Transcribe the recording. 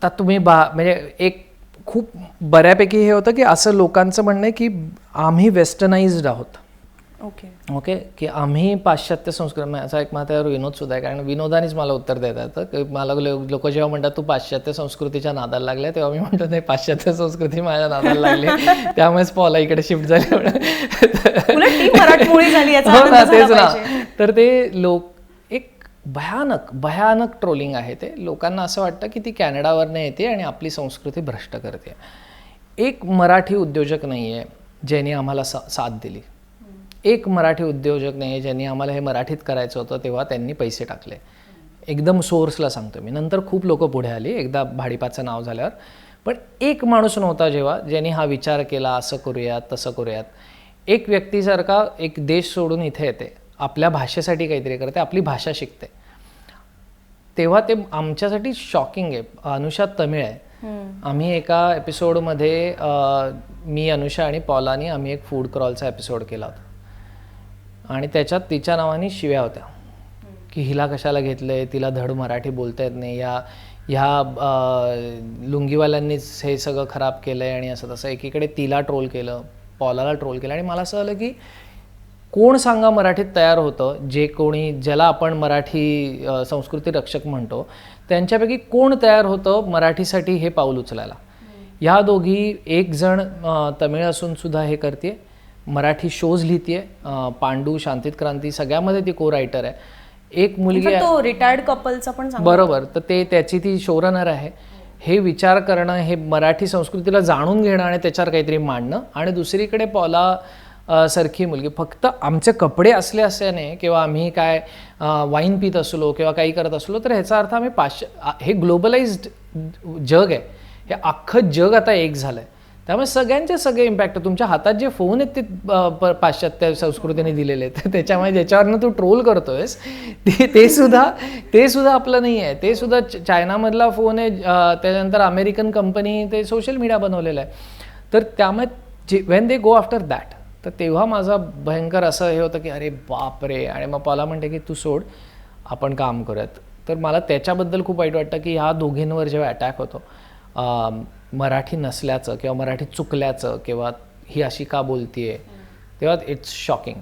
आता तुम्ही म्हणजे एक खूप बऱ्यापैकी हे होतं की असं लोकांचं म्हणणं आहे की आम्ही वेस्टर्नाइज्ड आहोत. ओके की आम्ही पाश्चात्य संस्कृती. असा एक माझ्यावर विनोद सुद्धा आहे, कारण विनोदानेच मला उत्तर देता येतं की मला लोक जेव्हा म्हणतात तू पाश्चात्य संस्कृतीच्या नादाला लागल्या, तेव्हा मी म्हणतो नाही, पाश्चात्य संस्कृती माझ्या नादाला लागली, त्यामुळेच पॉला इकडे शिफ्ट झाले. हो ना, तेच ना. तर ते लोक एक भयानक ट्रोलिंग आहे. ते लोकांना असं वाटतं की ती कॅनडावरनं येते आणि आपली संस्कृती भ्रष्ट करते. एक मराठी उद्योजक नाही आहे ज्यांनी आम्हाला साथ दिली. एक मराठी उद्योजक नाही आहे ज्यांनी आम्हाला हे मराठीत करायचं होतं तेव्हा त्यांनी पैसे टाकले. एकदम सोर्सला सांगतो मी. नंतर खूप लोक पुढे आली एकदा भाडीपाचं नाव झाल्यावर. पण एक माणूस नव्हता जेव्हा ज्यांनी हा विचार केला असं करूयात तसं करूयात. एक व्यक्तीसारखा एक देश सोडून इथे येते, आपल्या भाषेसाठी काहीतरी करते, आपली भाषा शिकते, तेव्हा ते आमच्यासाठी शॉकिंग आहे. अनुषा तमिळ आहे. आम्ही एका एपिसोडमध्ये मी, अनुषा आणि पॉलानी आम्ही एक फूड क्रॉलचा एपिसोड केला होता आणि त्याच्यात तिच्या नावाने शिव्या होत्या की हिला कशाला घेतलंय, तिला धड मराठी बोलता येत नाही, ह्या लुंगीवाल्यांनीच हे सगळं खराब केलंय आणि असं तसं. एकीकडे तिला ट्रोल केलं, पॉलाला ट्रोल केलं. आणि मला असं आलं की कोण सांगा मराठीत तयार होतं, जे कोणी ज्याला आपण मराठी संस्कृती रक्षक म्हणतो, त्यांच्यापैकी कोण तयार होतं मराठीसाठी हे पाऊल उचलायला. ह्या दोघी, एक जण तमिळ असून सुद्धा हे करते, मराठी शोज लिहिते, पांडू, शांतित क्रांती सगळ्यामध्ये ती को रायटर आहे. एक मुलगी आहे, रिटायर्ड कपलचा पण बरोबर, तर त्याची ती शोरनर आहे. हे विचार करणं, हे मराठी संस्कृतीला जाणून घेणं आणि त्याच्यावर काहीतरी मांडणं. आणि दुसरीकडे पॉला सारखी मुलगी, फक्त आमचे कपडे असले असल्याने किंवा आम्ही काय वाईन पित असलो किंवा काही करत असलो तर ह्याचा अर्थ आम्ही हे ग्लोबलाइज्ड जग आहे, हे अख्खं जग आता एक झालं आहे. त्यामुळे सगळ्यांचे सगळे इम्पॅक्ट, तुमच्या हातात जे फोन आहेत ते पाश्चात्य संस्कृतीने दिलेले आहेत, त्याच्यामुळे ज्याच्यावरनं तू ट्रोल करतोयस ते सुद्धा आपलं नाही आहे. ते सुद्धा चायनामधला फोन आहे, त्याच्यानंतर अमेरिकन कंपनी ते सोशल मीडिया बनवलेलं आहे. तर त्यामुळे when they go after that, तर तेव्हा माझा भयंकर असं हे होतं की अरे बापरे. आणि मग पॉला म्हणते की तू सोड, आपण काम करूयात. तर मला त्याच्याबद्दल खूप वाईट वाटतं की ह्या दोघींवर जेव्हा अटॅक होतो मराठी नसल्याचं किंवा मराठी चुकल्याचं किंवा ही अशी का बोलतीये, तेव्हा इट्स शॉकिंग.